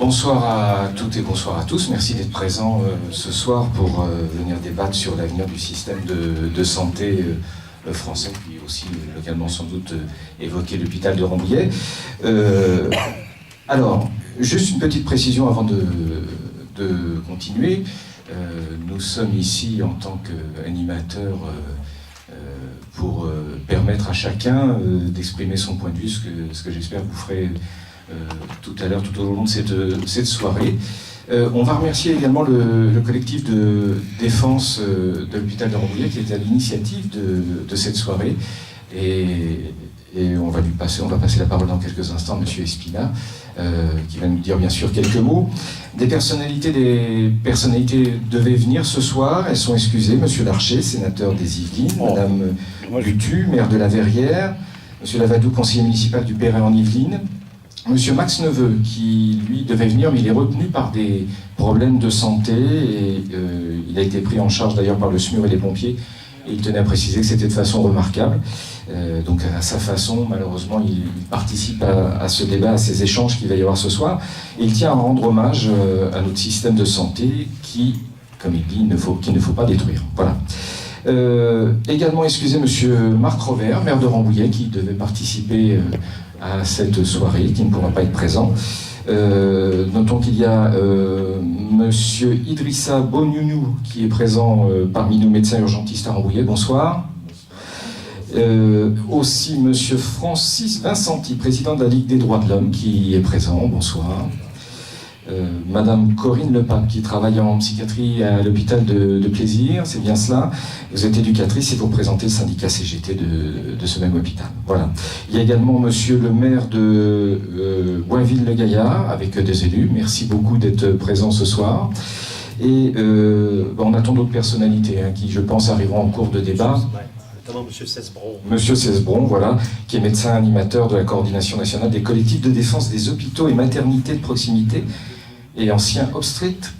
Bonsoir à toutes et bonsoir à tous. Merci d'être présents ce soir pour venir débattre sur l'avenir du système de santé français, puis aussi localement sans doute évoquer l'hôpital de Rambouillet. Alors, juste une petite précision avant de continuer. Nous sommes ici en tant qu'animateurs pour permettre à chacun d'exprimer son point de vue, ce que j'espère que vous ferez tout à l'heure, tout au long de cette soirée. On va remercier également le collectif de défense de l'hôpital de Rambouillet qui est à l'initiative de cette soirée. Et on va passer la parole dans quelques instants à M. Espina, qui va nous dire bien sûr quelques mots. Des personnalités devaient venir ce soir, elles sont excusées. M. Larcher, sénateur des Yvelines, Mme Butu, maire de la Verrière, M. Lavadou, conseiller municipal du Perret en Yvelines, Monsieur Max Neveu, qui lui devait venir, mais il est retenu par des problèmes de santé et il a été pris en charge d'ailleurs par le SMUR et les pompiers. Et il tenait à préciser que c'était de façon remarquable. Donc à sa façon, malheureusement, il participe à ce débat, à ces échanges qu'il va y avoir ce soir. Et il tient à rendre hommage à notre système de santé qui, comme il dit, qu'il ne faut pas détruire. Voilà. Également, excusez Monsieur Marc Rovert, maire de Rambouillet, qui devait participer à cette soirée, qui ne pourra pas être présent. Notons qu'il y a Monsieur Idrissa Boniounou qui est présent parmi nous, médecins urgentistes à Rambouillet. Bonsoir. Aussi Monsieur Francis Vincenti, président de la Ligue des droits de l'homme, qui est présent. Bonsoir. Madame Corinne Lepape, qui travaille en psychiatrie à l'hôpital de Plaisir, c'est bien cela. Vous êtes éducatrice et vous représentez le syndicat CGT de ce même hôpital. Voilà. Il y a également monsieur le maire de Boinville-le-Gaillard, avec des élus. Merci beaucoup d'être présent ce soir. Et on attend d'autres personnalités qui, je pense, arriveront en cours de débat. Notamment monsieur Cesbron. Monsieur Cesbron, voilà, qui est médecin animateur de la coordination nationale des collectifs de défense des hôpitaux et maternités de proximité et ancien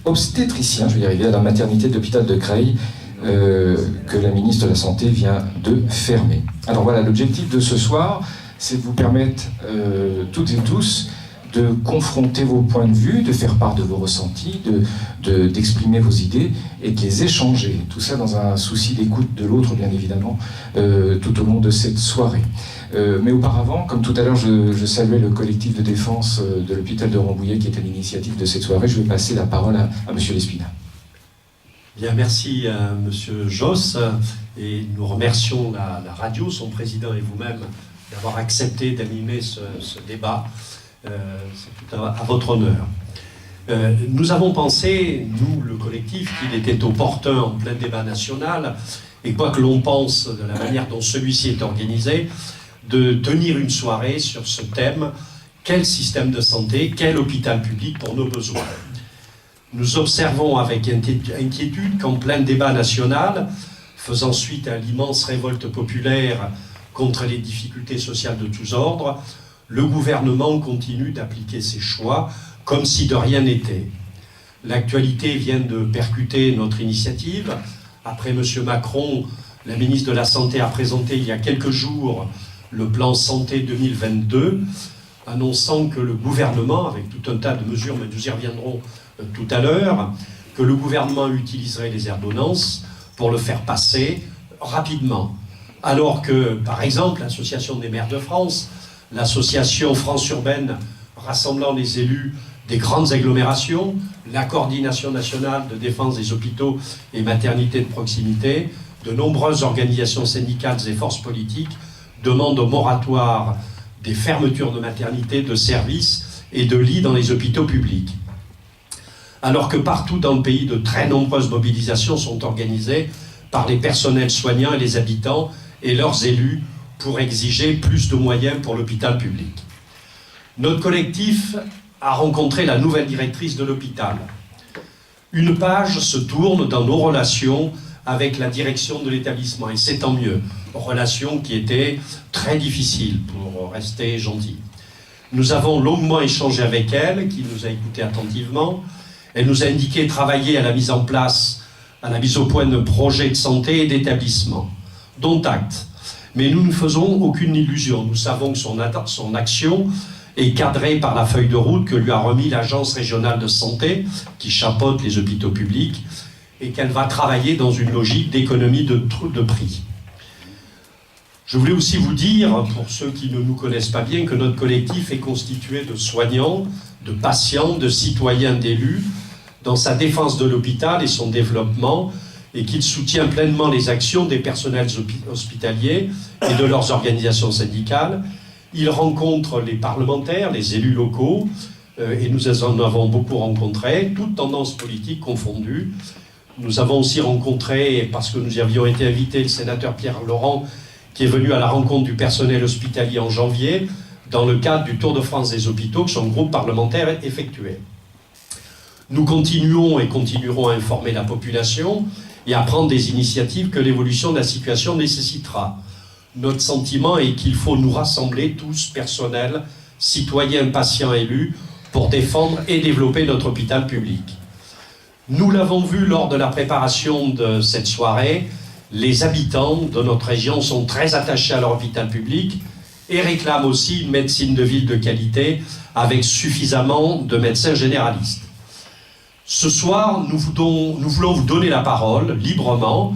obstétricien, je vais y arriver, à la maternité de l'hôpital de Creil, que la ministre de la Santé vient de fermer. Alors voilà, l'objectif de ce soir, c'est de vous permettre, toutes et tous, de confronter vos points de vue, de faire part de vos ressentis, d'exprimer vos idées et de les échanger. Tout ça dans un souci d'écoute de l'autre, bien évidemment, tout au long de cette soirée. Mais auparavant, comme tout à l'heure, je saluais le collectif de défense de l'hôpital de Rambouillet qui est à l'initiative de cette soirée. Je vais passer la parole à M. Lespina. Bien, merci à M. Josse. Et nous remercions la radio, son président et vous-même, d'avoir accepté d'animer ce débat. C'est tout à votre honneur. Nous avons pensé, nous, le collectif, qu'il était opportun en plein débat national, et quoi que l'on pense de la manière dont celui-ci est organisé, de tenir une soirée sur ce thème: quel système de santé, quel hôpital public pour nos besoins. Nous observons avec inquiétude qu'en plein débat national, faisant suite à l'immense révolte populaire contre les difficultés sociales de tous ordres, le gouvernement continue d'appliquer ses choix comme si de rien n'était. L'actualité vient de percuter notre initiative. Après M. Macron, la ministre de la Santé a présenté il y a quelques jours le plan Santé 2022, annonçant que le gouvernement, avec tout un tas de mesures, mais nous y reviendrons tout à l'heure, que le gouvernement utiliserait les ordonnances pour le faire passer rapidement. Alors que, par exemple, l'Association des maires de France, l'association France Urbaine rassemblant les élus des grandes agglomérations, la coordination nationale de défense des hôpitaux et maternités de proximité, de nombreuses organisations syndicales et forces politiques demandent au moratoire des fermetures de maternités, de services et de lits dans les hôpitaux publics. Alors que partout dans le pays, de très nombreuses mobilisations sont organisées par les personnels soignants et les habitants et leurs élus pour exiger plus de moyens pour l'hôpital public. Notre collectif a rencontré la nouvelle directrice de l'hôpital. Une page se tourne dans nos relations avec la direction de l'établissement, et c'est tant mieux. Relations qui étaient très difficiles, pour rester gentil. Nous avons longuement échangé avec elle, qui nous a écoutés attentivement. Elle nous a indiqué travailler à la mise en place, à la mise au point de projets de santé et d'établissement, dont acte. Mais nous ne faisons aucune illusion. Nous savons que son action est cadrée par la feuille de route que lui a remis l'Agence régionale de santé, qui chapeaute les hôpitaux publics, et qu'elle va travailler dans une logique d'économie de prix. Je voulais aussi vous dire, pour ceux qui ne nous connaissent pas bien, que notre collectif est constitué de soignants, de patients, de citoyens, d'élus, dans sa défense de l'hôpital et son développement, et qu'il soutient pleinement les actions des personnels hospitaliers et de leurs organisations syndicales. Il rencontre les parlementaires, les élus locaux, et nous en avons beaucoup rencontré, toutes tendances politiques confondues. Nous avons aussi rencontré, parce que nous y avions été invités, le sénateur Pierre Laurent, qui est venu à la rencontre du personnel hospitalier en janvier, dans le cadre du Tour de France des hôpitaux que son groupe parlementaire effectuait. Nous continuons et continuerons à informer la population et à prendre des initiatives que l'évolution de la situation nécessitera. Notre sentiment est qu'il faut nous rassembler tous, personnel, citoyens, patients, élus, pour défendre et développer notre hôpital public. Nous l'avons vu lors de la préparation de cette soirée, les habitants de notre région sont très attachés à leur hôpital public et réclament aussi une médecine de ville de qualité avec suffisamment de médecins généralistes. Ce soir, nous voulons vous donner la parole librement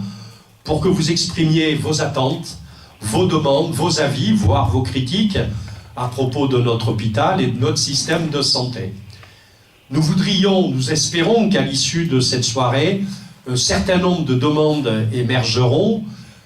pour que vous exprimiez vos attentes, vos demandes, vos avis, voire vos critiques à propos de notre hôpital et de notre système de santé. Nous espérons qu'à l'issue de cette soirée, un certain nombre de demandes émergeront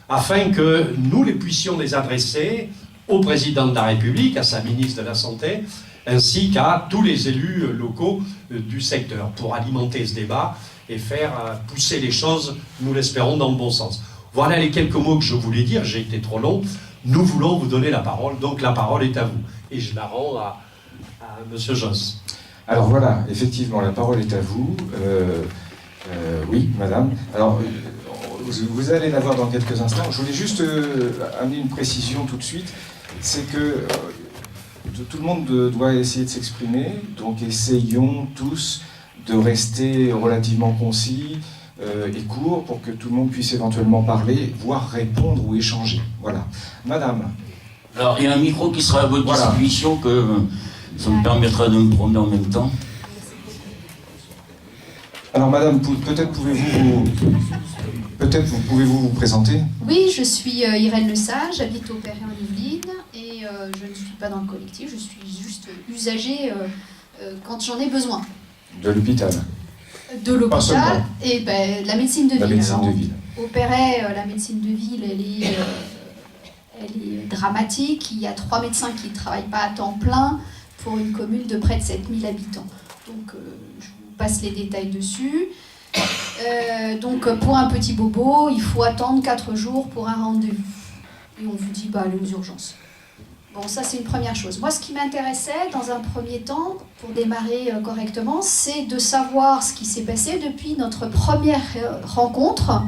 afin que nous les puissions les adresser au président de la République, à sa ministre de la Santé, ainsi qu'à tous les élus locaux du secteur, pour alimenter ce débat et faire pousser les choses, nous l'espérons, dans le bon sens. Voilà les quelques mots que je voulais dire, j'ai été trop long. Nous voulons vous donner la parole, donc la parole est à vous. Et je la rends à M. Josse. Alors voilà, effectivement, la parole est à vous. Oui, madame. Alors, vous allez la voir dans quelques instants. Je voulais juste amener une précision tout de suite. C'est que tout le monde doit essayer de s'exprimer. Donc, essayons tous de rester relativement concis et court pour que tout le monde puisse éventuellement parler, voire répondre ou échanger. Voilà. Madame. Alors, il y a un micro qui sera à votre disposition, que ça me permettra de me promener en même temps. Alors, madame, peut-être pouvez-vous vous présenter? Oui, je suis Irène Lesage, j'habite au Perret-en-Yvelines et je ne suis pas dans le collectif, je suis juste usagée quand j'en ai besoin. De l'hôpital? De l'hôpital et de la médecine de ville. La médecine de ville. Au Perret, la médecine de ville, elle est dramatique. Il y a 3 médecins qui ne travaillent pas à temps plein pour une commune de près de 7000 habitants. Donc, je vous passe les détails dessus. Donc, pour un petit bobo, il faut attendre 4 jours pour un rendez-vous. Et on vous dit, allez aux urgences. Bon, ça, c'est une première chose. Moi, ce qui m'intéressait, dans un premier temps, pour démarrer correctement, c'est de savoir ce qui s'est passé depuis notre première rencontre.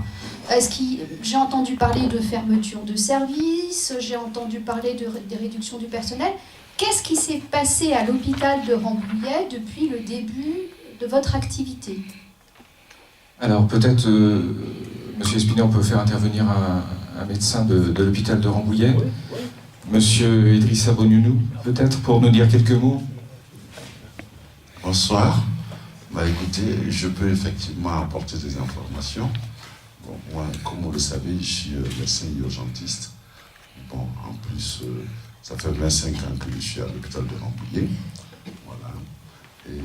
J'ai entendu parler de fermeture de services, j'ai entendu parler des réductions du personnel. Qu'est-ce qui s'est passé à l'hôpital de Rambouillet depuis le début de votre activité? Alors peut-être, Monsieur Espinet, on peut faire intervenir un médecin de l'hôpital de Rambouillet. Oui, oui. Monsieur Idrissa Bonounou, peut-être pour nous dire quelques mots. Bonsoir. Écoutez, je peux effectivement apporter des informations. Bon, moi, comme vous le savez, je suis médecin urgentiste. Bon, en plus, ça fait 25 ans que je suis à l'hôpital de Rambouillet. Voilà. Et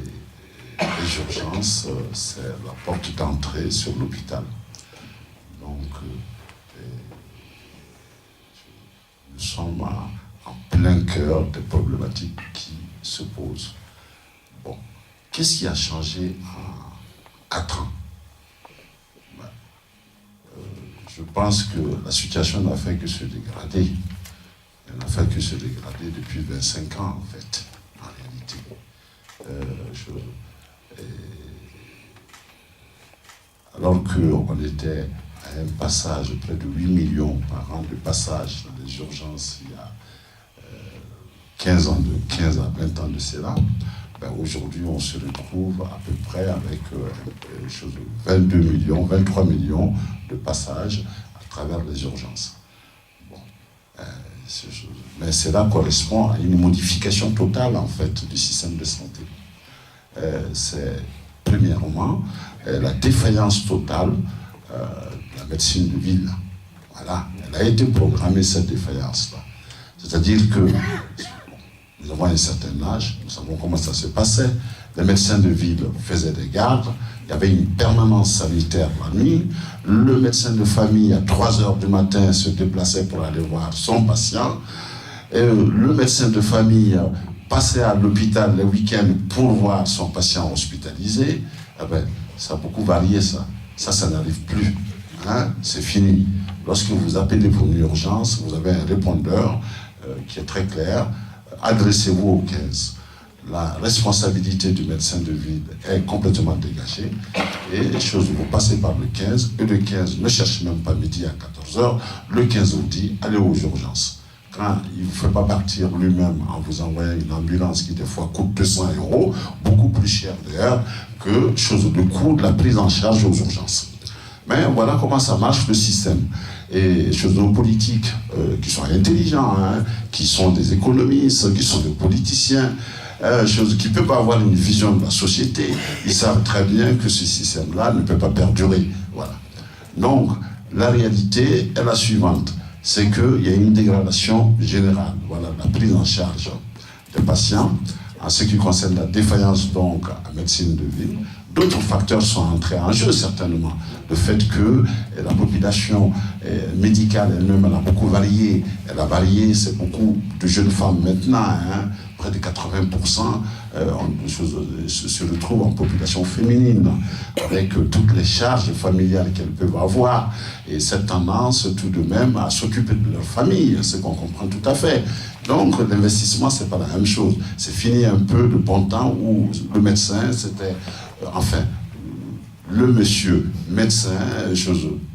les urgences, c'est la porte d'entrée sur l'hôpital. Donc, nous sommes en plein cœur des problématiques qui se posent. Bon, qu'est-ce qui a changé en 4 ans? Je pense que la situation n'a fait que se dégrader. Elle n'a fait que se dégrader depuis 25 ans, en fait, en réalité. Alors qu'on était à un passage de près de 8 millions par an de passage dans les urgences il y a 15 à 20 ans de cela, aujourd'hui on se retrouve à peu près avec 22 millions, 23 millions de passages à travers les urgences. Bon, Mais cela correspond à une modification totale, en fait, du système de santé. C'est, premièrement, la défaillance totale de la médecine de ville. Voilà, elle a été programmée, cette défaillance-là. C'est-à-dire que nous avons un certain âge, nous savons comment ça se passait. Les médecins de ville faisaient des gardes, il y avait une permanence sanitaire la nuit. Le médecin de famille, à 3 heures du matin, se déplaçait pour aller voir son patient. Et le médecin de famille passait à l'hôpital les week-ends pour voir son patient hospitalisé. Eh bien, ça a beaucoup varié, ça. Ça n'arrive plus. Hein? C'est fini. Lorsque vous appelez pour une urgence, vous avez un répondeur qui est très clair. Adressez-vous au 15. La responsabilité du médecin de ville est complètement dégagée. Et les choses, vous passez par le 15, et le 15 ne cherche même pas midi à 14h. Le 15 vous dit, allez aux urgences. Quand il ne fait pas partir lui-même en vous envoyant une ambulance qui des fois coûte 200 €, beaucoup plus cher d'ailleurs que le coût de la prise en charge aux urgences. Mais voilà comment ça marche le système. Et nos politiques qui sont intelligents, hein, qui sont des économistes, qui sont des politiciens, qui ne peuvent pas avoir une vision de la société, ils savent très bien que ce système-là ne peut pas perdurer. Voilà. Donc, la réalité est la suivante, c'est qu'il y a une dégradation générale, voilà, la prise en charge des patients, en ce qui concerne la défaillance donc en médecine de ville. D'autres facteurs sont entrés en jeu, certainement. Le fait que la population médicale elle-même, elle a beaucoup varié. Elle a varié, c'est beaucoup de jeunes femmes maintenant, hein, près de 80% se retrouvent en population féminine, avec toutes les charges familiales qu'elles peuvent avoir. Et cette tendance, tout de même, à s'occuper de leur famille, ce qu'on comprend tout à fait. Donc, l'investissement, c'est pas la même chose. C'est fini un peu le bon temps où le médecin, c'était... Enfin, le monsieur médecin,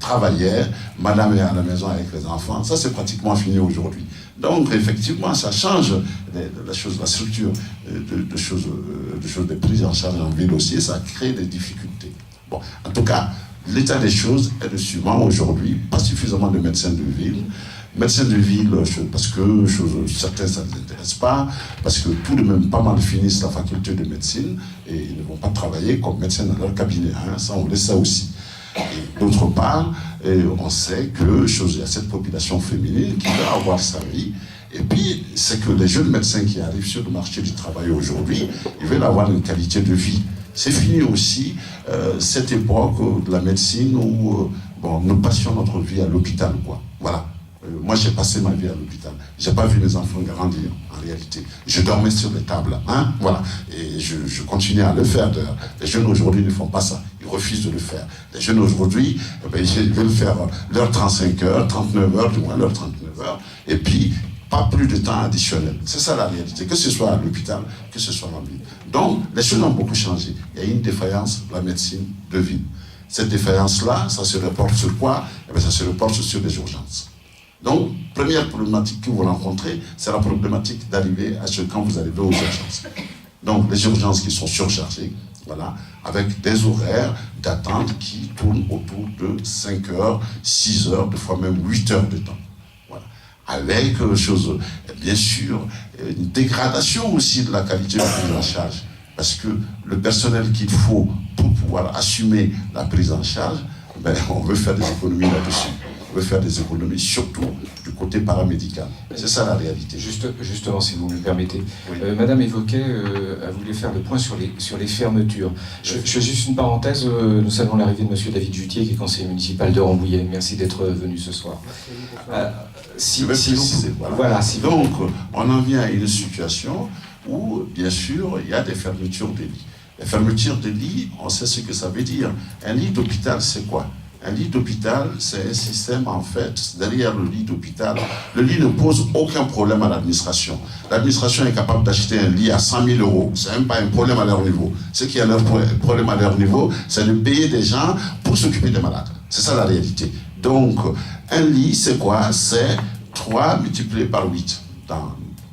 travaillait, madame est à la maison avec les enfants, ça c'est pratiquement fini aujourd'hui. Donc effectivement, ça change la structure des prises en charge en ville aussi, et ça crée des difficultés. Bon, en tout cas, l'état des choses est le suivant aujourd'hui, pas suffisamment de médecins de ville. Médecins de ville, parce que certains, ça ne les intéresse pas, parce que tout de même pas mal finissent la faculté de médecine et ils ne vont pas travailler comme médecins dans leur cabinet. Hein, ça, on laisse ça aussi. Et d'autre part, on sait que il y a cette population féminine qui va avoir sa vie. Et puis, c'est que les jeunes médecins qui arrivent sur le marché du travail aujourd'hui, ils veulent avoir une qualité de vie. C'est fini aussi cette époque de la médecine où nous passions notre vie à l'hôpital, quoi. Voilà. Moi, j'ai passé ma vie à l'hôpital. J'ai pas vu mes enfants grandir, en réalité. Je dormais sur les tables, hein, voilà. Et je continuais à le faire, d'ailleurs. Les jeunes aujourd'hui ne font pas ça. Ils refusent de le faire. Les jeunes aujourd'hui, ils veulent faire leurs 35 heures, 39 heures, du moins leurs 39 heures. Et puis, pas plus de temps additionnel. C'est ça la réalité. Que ce soit à l'hôpital, que ce soit en ville. Donc, les choses ont beaucoup changé. Il y a une défaillance de la médecine de ville. Cette défaillance-là, ça se reporte sur quoi? Ça se reporte sur les urgences. Donc, première problématique que vous rencontrez, c'est la problématique d'arriver à ce quand vous arrivez aux urgences. Donc, les urgences qui sont surchargées, voilà, avec des horaires d'attente qui tournent autour de 5 heures, 6 heures, des fois même 8 heures de temps. Voilà. Avec, bien sûr, une dégradation aussi de la qualité de prise en charge. Parce que le personnel qu'il faut pour pouvoir assumer la prise en charge, on veut faire des économies là-dessus. On veut faire des économies, surtout du côté paramédical. C'est ça la réalité. Justement, si vous me le permettez. Oui. Madame évoquait, elle voulait faire le point sur les fermetures. Je fais juste une parenthèse. Nous saluons l'arrivée de monsieur David Jutier, qui est conseiller municipal de Rambouillet. Merci d'être venu ce soir. Donc, on en vient à une situation où, bien sûr, il y a des fermetures des lits. Les fermetures des lits, on sait ce que ça veut dire. Un lit d'hôpital, c'est quoi? Un lit d'hôpital, c'est un système, en fait, derrière le lit d'hôpital. Le lit ne pose aucun problème à l'administration. L'administration est capable d'acheter un lit à 100 000 €. Ce n'est même pas un problème à leur niveau. Ce qui est leur problème à leur niveau, c'est de payer des gens pour s'occuper des malades. C'est ça la réalité. Donc, un lit, c'est quoi? C'est 3 multiplié par 8,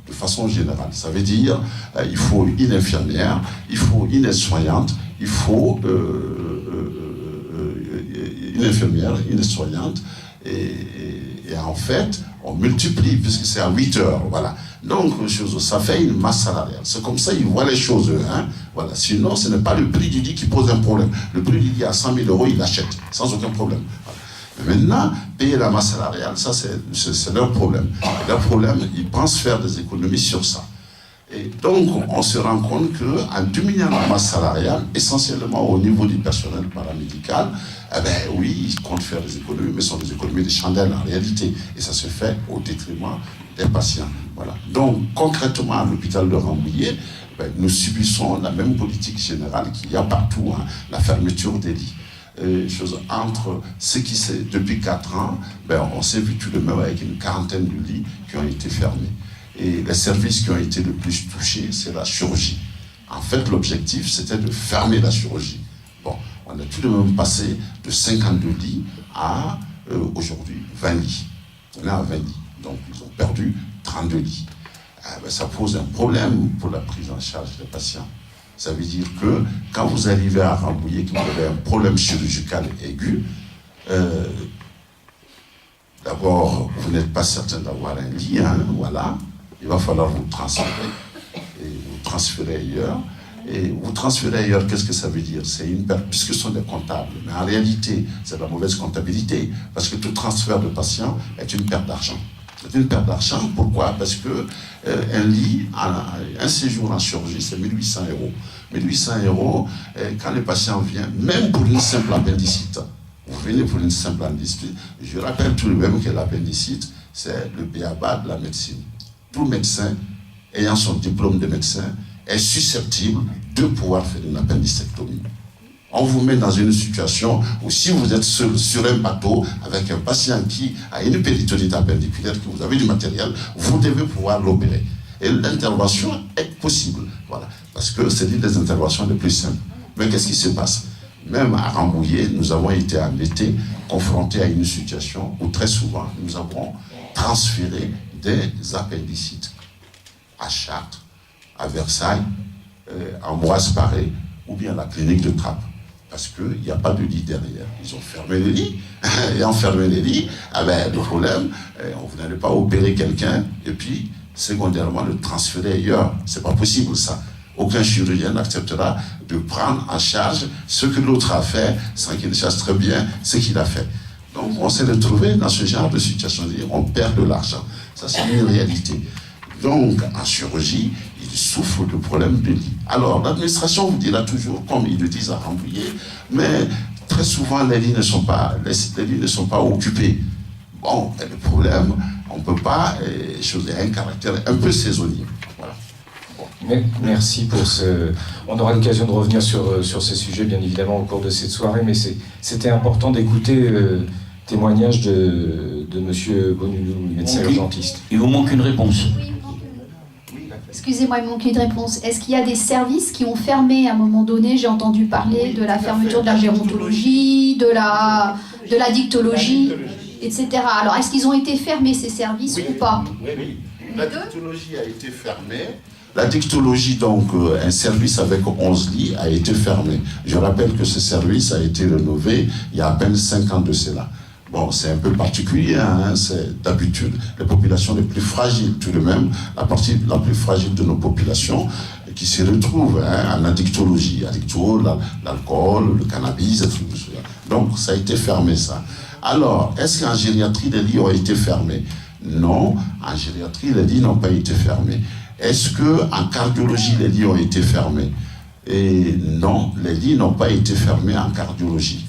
de façon générale. Ça veut dire il faut une infirmière, il faut une aide-soignante, il faut... une infirmière, une soignante, et en fait, on multiplie, puisque c'est à 8 heures, voilà. Donc, ça fait une masse salariale. C'est comme ça, ils voient les choses, hein. Voilà. Sinon, ce n'est pas le prix du lit qui pose un problème. Le prix du lit à 100 000 euros, ils l'achètent, sans aucun problème. Voilà. Mais maintenant, payer la masse salariale, ça, c'est leur problème. Leur problème, ils pensent faire des économies sur ça. Et donc, on se rend compte qu'en diminuant la masse salariale, essentiellement au niveau du personnel paramédical, eh bien, oui, ils comptent faire des économies, mais ce sont des économies de chandelle en réalité. Et ça se fait au détriment des patients. Voilà. Donc, concrètement, à l'hôpital de Rambouillet, nous subissons la même politique générale qu'il y a partout, hein, la fermeture des lits. Entre ce qui s'est, depuis 4 ans, on s'est vu tout de même avec une quarantaine de lits qui ont été fermés. Et les services qui ont été le plus touchés, c'est la chirurgie. En fait, l'objectif, c'était de fermer la chirurgie. Bon, on a tout de même passé de 52 lits à, aujourd'hui, 20 lits. On est à 20 lits. Donc, ils ont perdu 32 lits. Ça pose un problème pour la prise en charge des patients. Ça veut dire que quand vous arrivez à Rambouillet, que vous avez un problème chirurgical aigu, d'abord, vous n'êtes pas certain d'avoir un lit, hein, voilà. Il va falloir vous transférer, et vous transférer ailleurs. Et vous transférer ailleurs, qu'est-ce que ça veut dire? C'est une perte, puisque ce sont des comptables. Mais en réalité, c'est de la mauvaise comptabilité, parce que tout transfert de patient est une perte d'argent. C'est une perte d'argent, pourquoi? Parce que un lit, un séjour en chirurgie, c'est 1 800 euros. 1 800 euros, quand le patient vient, même pour une simple appendicite, vous venez pour une simple appendicite, je rappelle tout de même que l'appendicite, c'est le b.a.-ba de la médecine. Tout médecin ayant son diplôme de médecin est susceptible de pouvoir faire une appendicectomie. On vous met dans une situation où si vous êtes seul sur un bateau avec un patient qui a une péritonite appendiculaire, que vous avez du matériel, vous devez pouvoir l'opérer. Et l'intervention est possible, voilà, parce que c'est l'une des interventions les plus simples. Mais qu'est-ce qui se passe? Même à Rambouillet, nous avons été en été confrontés à une situation où très souvent nous avons transféré des appendicites à Chartres, à Versailles, à Ambroise-Paré ou bien à la clinique de Trappes. Parce qu'il n'y a pas de lit derrière. Ils ont fermé les lits. Et en fermé les lits, le problème, vous n'allez pas opérer quelqu'un et puis, secondairement, le transférer ailleurs. C'est pas possible, ça. Aucun chirurgien n'acceptera de prendre en charge ce que l'autre a fait sans qu'il sache très bien ce qu'il a fait. Donc, on s'est retrouvé dans ce genre de situation. On perd de l'argent. Ça, c'est une réalité. Donc, en chirurgie, ils souffrent de problèmes de lit. Alors, l'administration vous dira toujours, comme ils le disent à Rambouillet, mais très souvent, les lits ne sont pas occupés. Bon, le problème, on ne peut pas choisir un caractère un peu saisonnier. Voilà. Bon. Merci pour ce... On aura l'occasion de revenir sur ces sujets, bien évidemment, au cours de cette soirée, mais c'était important d'écouter témoignage de M. Bonulou, médecin urgentiste. Il vous manque une réponse. Excusez-moi, il me manque une réponse. Est-ce qu'il y a des services qui ont fermé à un moment donné? J'ai entendu parler de la fermeture de la gérontologie, de la dictologie, etc. Alors, est-ce qu'ils ont été fermés, ces services, ou pas? Oui. La dictologie a été fermée. La dictologie, donc, un service avec 11 lits, a été fermé. Je rappelle que ce service a été rénové il y a à peine 5 ans de cela. Bon, c'est un peu particulier, hein, c'est d'habitude les populations les plus fragiles, tout de même, la partie la plus fragile de nos populations qui se retrouvent en addictologie, l'alcool, le cannabis, etc. Donc, ça a été fermé, ça. Alors, est-ce qu'en gériatrie, les lits ont été fermés? Non, en gériatrie, les lits n'ont pas été fermés. Est-ce qu'en cardiologie, les lits ont été fermés? Et non, les lits n'ont pas été fermés en cardiologie.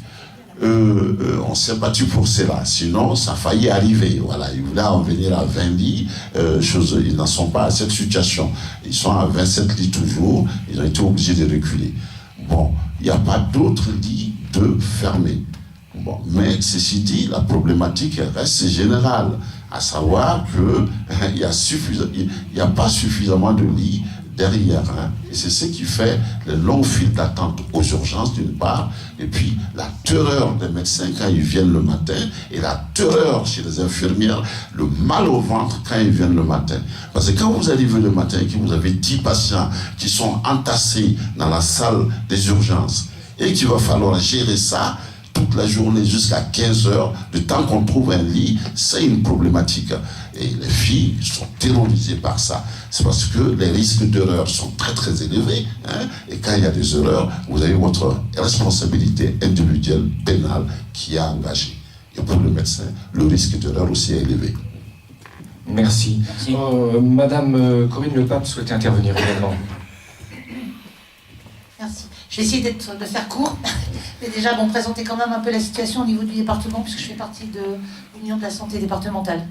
On s'est battu pour cela, sinon ça a failli arriver. Voilà, ils voulaient en venir à 20 lits, ils n'en sont pas à cette situation. Ils sont à 27 lits toujours, ils ont été obligés de reculer. Bon, il n'y a pas d'autres lits de fermés. Bon, mais ceci dit, la problématique reste générale, à savoir qu'il n'y a pas suffisamment de lits derrière. Et c'est ce qui fait les longues files d'attente aux urgences d'une part, et puis la terreur des médecins quand ils viennent le matin, et la terreur chez les infirmières, le mal au ventre quand ils viennent le matin. Parce que quand vous arrivez le matin et que vous avez 10 patients qui sont entassés dans la salle des urgences, et qu'il va falloir gérer ça toute la journée jusqu'à 15 heures, le temps qu'on trouve un lit, c'est une problématique. Et les filles sont terrorisées par ça. C'est parce que les risques d'erreur sont très très élevés. Hein, et quand il y a des erreurs, vous avez votre responsabilité individuelle pénale qui est engagée. Et pour le médecin, le risque d'erreur aussi est élevé. Merci. Merci. Madame Corinne Lepape souhaitait intervenir également. Merci. Je vais essayer de faire court, mais déjà présenter quand même un peu la situation au niveau du département, puisque je fais partie de l'Union de la santé départementale.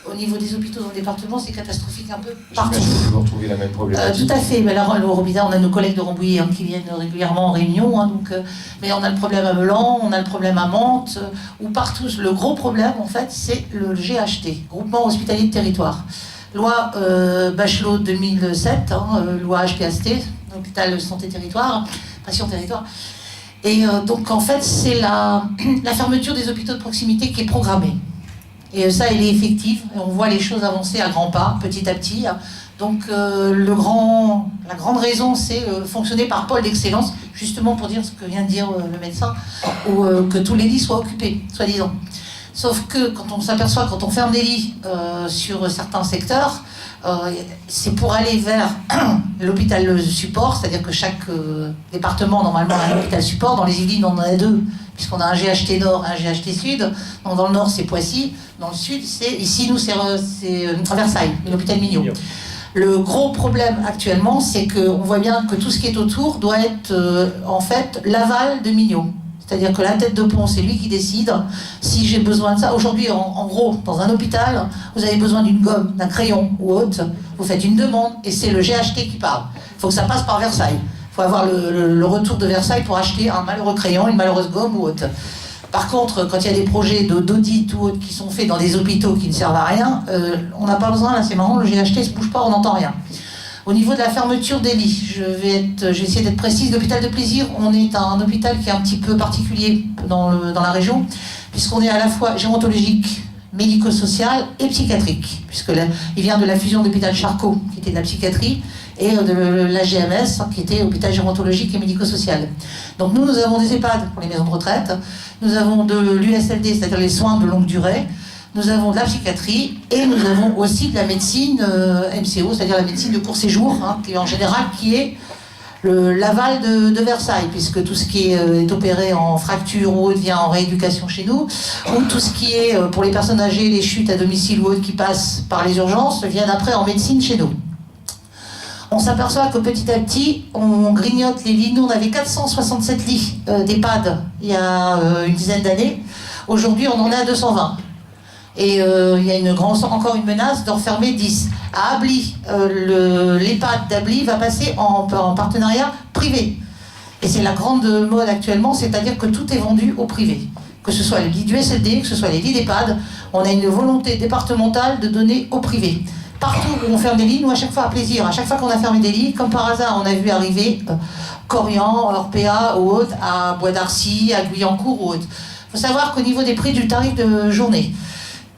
Au niveau des hôpitaux dans le département, c'est catastrophique un peu partout. J'imagine que vous retrouvez la même problématique. Tout à fait. Mais alors, au Robida, on a nos collègues de Rambouillet qui viennent régulièrement en réunion. Mais on a le problème à Melan, on a le problème à Mantes, où partout, le gros problème, en fait, c'est le GHT, Groupement Hospitalier de Territoire. Loi Bachelot 2007, loi HPST, Hôpital Santé Territoire, Patient Territoire. Et donc, en fait, c'est la fermeture des hôpitaux de proximité qui est programmée. Et ça, elle est effective. Et on voit les choses avancer à grands pas, petit à petit. Donc, la grande raison, c'est fonctionner par pôle d'excellence, justement pour dire ce que vient de dire le médecin, ou que tous les lits soient occupés, soi-disant. Sauf que quand on s'aperçoit, quand on ferme des lits sur certains secteurs, c'est pour aller vers l'hôpital support, c'est-à-dire que chaque département, normalement, a un hôpital support. Dans les Yvelines, on en a 2, puisqu'on a un GHT Nord, un GHT Sud. Donc, dans le Nord, c'est Poissy. Dans le Sud, ici, nous, c'est Versailles, l'hôpital Mignon. Le gros problème actuellement, c'est qu'on voit bien que tout ce qui est autour doit être, en fait, l'aval de Mignon. C'est-à-dire que la tête de pont, c'est lui qui décide si j'ai besoin de ça. Aujourd'hui, en gros, dans un hôpital, vous avez besoin d'une gomme, d'un crayon ou autre, vous faites une demande et c'est le GHT qui parle. Il faut que ça passe par Versailles. Il faut avoir le retour de Versailles pour acheter un malheureux crayon, une malheureuse gomme ou autre. Par contre, quand il y a des projets d'audit ou autres qui sont faits dans des hôpitaux qui ne servent à rien, on n'a pas besoin, là c'est marrant, le GHT ne se bouge pas, on n'entend rien. Au niveau de la fermeture des lits, je vais essayer d'être précise. L'hôpital de Plaisir, on est un hôpital qui est un petit peu particulier dans la région, puisqu'on est à la fois gérontologique, médico-social et psychiatrique, il vient de la fusion de l'hôpital Charcot, qui était de la psychiatrie, et de la GMS, qui était hôpital gérontologique et médico-social. Donc nous avons des EHPAD pour les maisons de retraite, nous avons de l'USLD, c'est-à-dire les soins de longue durée, nous avons de la psychiatrie et nous avons aussi de la médecine MCO, c'est-à-dire la médecine de court séjour, qui en général qui est l'aval de Versailles, puisque tout ce qui est opéré en fracture ou autre vient en rééducation chez nous, ou tout ce qui est pour les personnes âgées, les chutes à domicile ou autres qui passent par les urgences, viennent après en médecine chez nous. On s'aperçoit que petit à petit, on grignote les lits. Nous, on avait 467 lits d'EHPAD il y a une dizaine d'années. Aujourd'hui, on en est à 220. Et il y a encore une menace de refermer 10. À Ably, l'EHPAD d'Ably va passer en partenariat privé. Et c'est la grande mode actuellement, c'est-à-dire que tout est vendu au privé. Que ce soit les lits du SLD, que ce soit les lits d'EHPAD, on a une volonté départementale de donner au privé. Partout où on ferme des lits, nous à chaque fois à Plaisir, à chaque fois qu'on a fermé des lits, comme par hasard, on a vu arriver Corian, Orpea ou autre, à Bois d'Arcy, à Guyancourt ou autre. Il faut savoir qu'au niveau des prix du tarif de journée,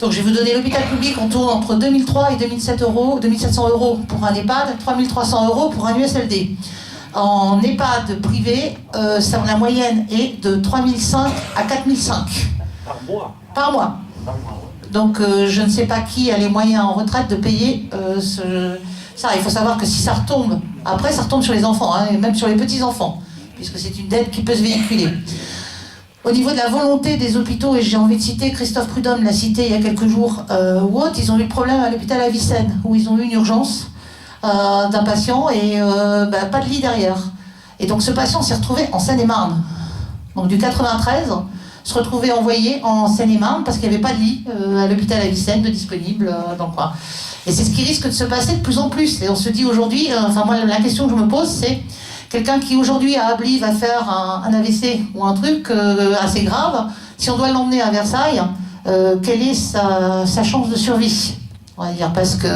donc je vais vous donner l'hôpital public, on tourne entre 2003 et 2700 euros pour un EHPAD, 3300 euros pour un USLD. En EHPAD privé, la moyenne est de 3005 à 4005. Par mois. Par mois. Donc je ne sais pas qui a les moyens en retraite de payer ça. Il faut savoir que si ça retombe, après ça retombe sur les enfants, et même sur les petits-enfants, puisque c'est une dette qui peut se véhiculer. Au niveau de la volonté des hôpitaux, et j'ai envie de citer, Christophe Prudhomme l'a cité il y a quelques jours, ou autre, ils ont eu le problème à l'hôpital Avicenne, où ils ont eu une urgence d'un patient et pas de lit derrière. Et donc ce patient s'est retrouvé en Seine-et-Marne. Donc du 93, se retrouver envoyé en Seine-et-Marne parce qu'il n'y avait pas de lit à l'hôpital Avicenne de disponible dans le coin. Et c'est ce qui risque de se passer de plus en plus. Et on se dit aujourd'hui, moi la question que je me pose, c'est quelqu'un qui aujourd'hui à Ably va faire un AVC ou un truc assez grave, si on doit l'emmener à Versailles, quelle est sa chance de survie, on va dire, parce que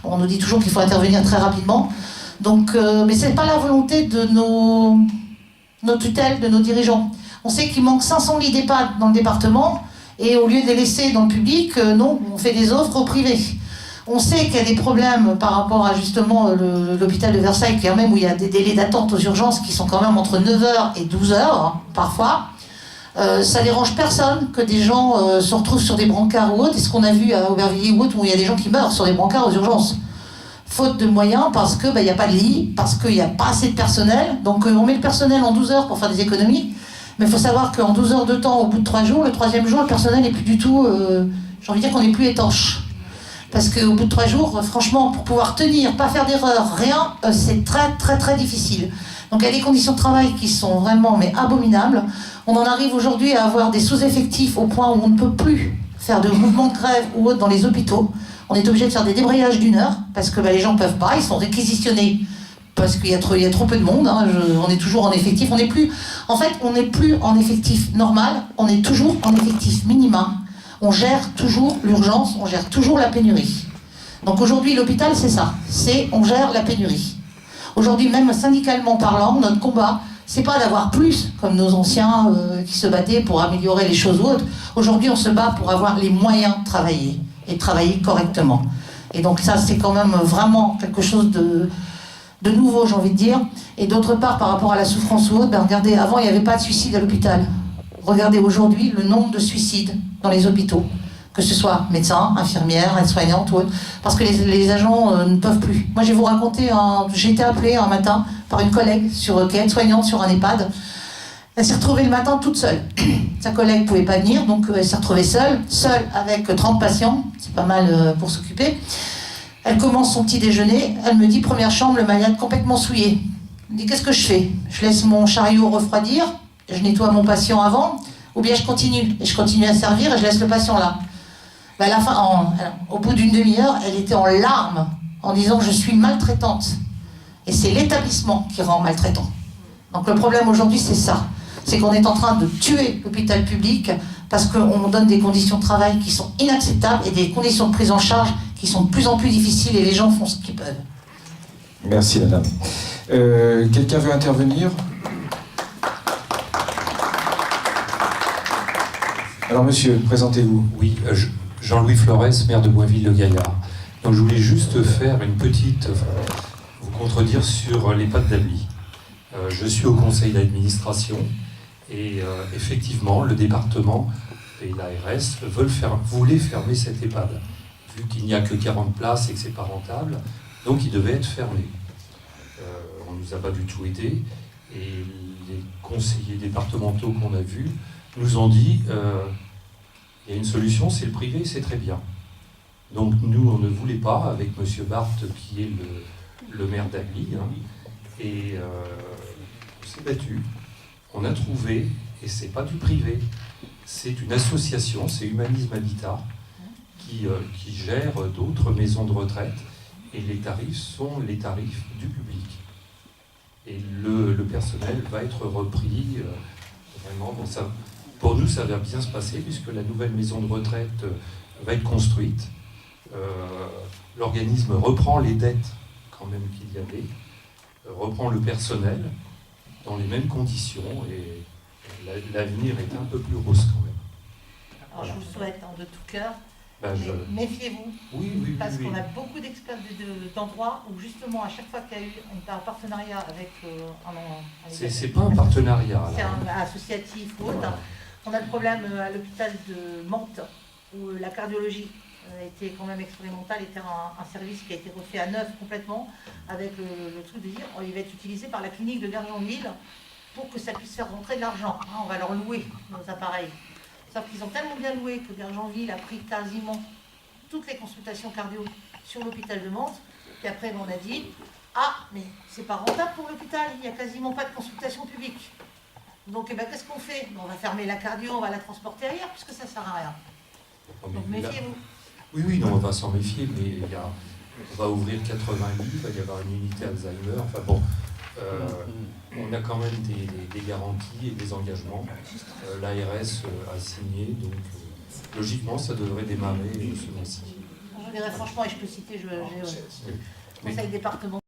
on nous dit toujours qu'il faut intervenir très rapidement. Donc, mais c'est pas la volonté de nos tutelles, de nos dirigeants. On sait qu'il manque 500 lits d'EHPAD dans le département, et au lieu de les laisser dans le public, non, on fait des offres au privé. On sait qu'il y a des problèmes par rapport à justement l'hôpital de Versailles, où il y a des délais d'attente aux urgences qui sont quand même entre 9h et 12h, parfois. Ça dérange personne que des gens se retrouvent sur des brancards ou autres. Et ce qu'on a vu à Aubervilliers ou autre, où il y a des gens qui meurent sur des brancards aux urgences. Faute de moyens, parce qu'il n'y a pas de lit, parce qu'il n'y a pas assez de personnel. Donc on met le personnel en 12 heures pour faire des économies. Mais il faut savoir qu'en 12 heures de temps, au bout de 3 jours, le 3e jour, le personnel n'est plus du tout... j'ai envie de dire qu'on n'est plus étanche. Parce qu'au bout de 3 jours, franchement, pour pouvoir tenir, pas faire d'erreur, rien, c'est très très très difficile. Donc il y a des conditions de travail qui sont vraiment abominables. On en arrive aujourd'hui à avoir des sous-effectifs au point où on ne peut plus faire de mouvements de grève ou autre dans les hôpitaux. On est obligé de faire des débrayages d'1 heure parce que les gens ne peuvent pas, ils sont réquisitionnés parce qu'il y a trop peu de monde. On est toujours en effectif. On n'est plus en effectif normal, on est toujours en effectif minimum. On gère toujours l'urgence, on gère toujours la pénurie. Donc aujourd'hui, l'hôpital, c'est ça. On gère la pénurie. Aujourd'hui, même syndicalement parlant, notre combat, c'est pas d'avoir plus, comme nos anciens qui se battaient pour améliorer les choses ou autres. Aujourd'hui, on se bat pour avoir les moyens de travailler, et de travailler correctement. Et donc ça, c'est quand même vraiment quelque chose de nouveau, j'ai envie de dire. Et d'autre part, par rapport à la souffrance ou autre, regardez, avant, il n'y avait pas de suicide à l'hôpital. Regardez aujourd'hui le nombre de suicides dans les hôpitaux, que ce soit médecins, infirmières, aides-soignantes ou autres, parce que les agents ne peuvent plus. Moi, je vais vous raconter, j'ai été appelée un matin par une collègue qui est aide-soignante sur un EHPAD. Elle s'est retrouvée le matin toute seule. Sa collègue ne pouvait pas venir, donc elle s'est retrouvée seule avec 30 patients, c'est pas mal pour s'occuper. Elle commence son petit déjeuner, elle me dit, première chambre, le malade complètement souillé. Elle me dit, qu'est-ce que je fais? Je laisse mon chariot refroidir, je nettoie mon patient avant, ou bien je continue, et je continue à servir et je laisse le patient là. À la fin, au bout d'une demi-heure, elle était en larmes, en disant, je suis maltraitante. Et c'est l'établissement qui rend maltraitant. Donc le problème aujourd'hui, c'est ça. C'est qu'on est en train de tuer l'hôpital public parce qu'on donne des conditions de travail qui sont inacceptables et des conditions de prise en charge qui sont de plus en plus difficiles et les gens font ce qu'ils peuvent. Merci madame. Quelqu'un veut intervenir? Alors monsieur, présentez-vous. Oui, Jean-Louis Flores, maire de Boinville-le-Gaillard. Donc je voulais juste faire une petite... vous contredire sur l'EHPAD d'Ably. Je suis au conseil d'administration et effectivement, le département et l'ARS voulaient fermer cet EHPAD, vu qu'il n'y a que 40 places et que c'est pas rentable, donc il devait être fermé. On ne nous a pas du tout aidés et les conseillers départementaux qu'on a vus nous ont dit il y a une solution, c'est le privé, c'est très bien. Donc nous, on ne voulait pas, avec M. Barthes, qui est le maire d'Ably, et on s'est battu. On a trouvé, et c'est pas du privé, c'est une association, c'est Humanisme Habitat, qui gère d'autres maisons de retraite, et les tarifs sont les tarifs du public. Et le personnel va être repris, vraiment, bon, ça, pour nous ça va bien se passer, puisque la nouvelle maison de retraite va être construite. L'organisme reprend les dettes quand même qu'il y avait, reprend le personnel dans les mêmes conditions et l'avenir est un peu plus rose quand même. Alors voilà. Je vous souhaite de tout cœur, méfiez-vous, oui, parce qu'on a beaucoup d'experts d'endroits où justement à chaque fois qu'il y a eu un partenariat avec c'est pas un partenariat. C'est un associatif ou autre. Voilà. On a le problème à l'hôpital de Mantes où la cardiologie était quand même expérimentale, était un service qui a été refait à neuf complètement, avec le truc de dire il va être utilisé par la clinique de Gargenville pour que ça puisse faire rentrer de l'argent. On va leur louer nos appareils. Sauf qu'ils ont tellement bien loué que Gargenville a pris quasiment toutes les consultations cardio sur l'hôpital de Mantes, qu'après on a dit mais c'est pas rentable pour l'hôpital, il n'y a quasiment pas de consultation publique. Donc qu'est-ce qu'on fait? On va fermer la cardio, on va la transporter ailleurs, puisque ça ne sert à rien. Donc méfiez-vous. Oui, non, on va s'en méfier, mais on va ouvrir 80 lits, il va y avoir une unité Alzheimer, enfin bon, on a quand même des garanties et des engagements. L'ARS a signé, donc logiquement ça devrait démarrer ce mois-ci. Je dirais franchement, et je peux citer, j'ai conseil départemental.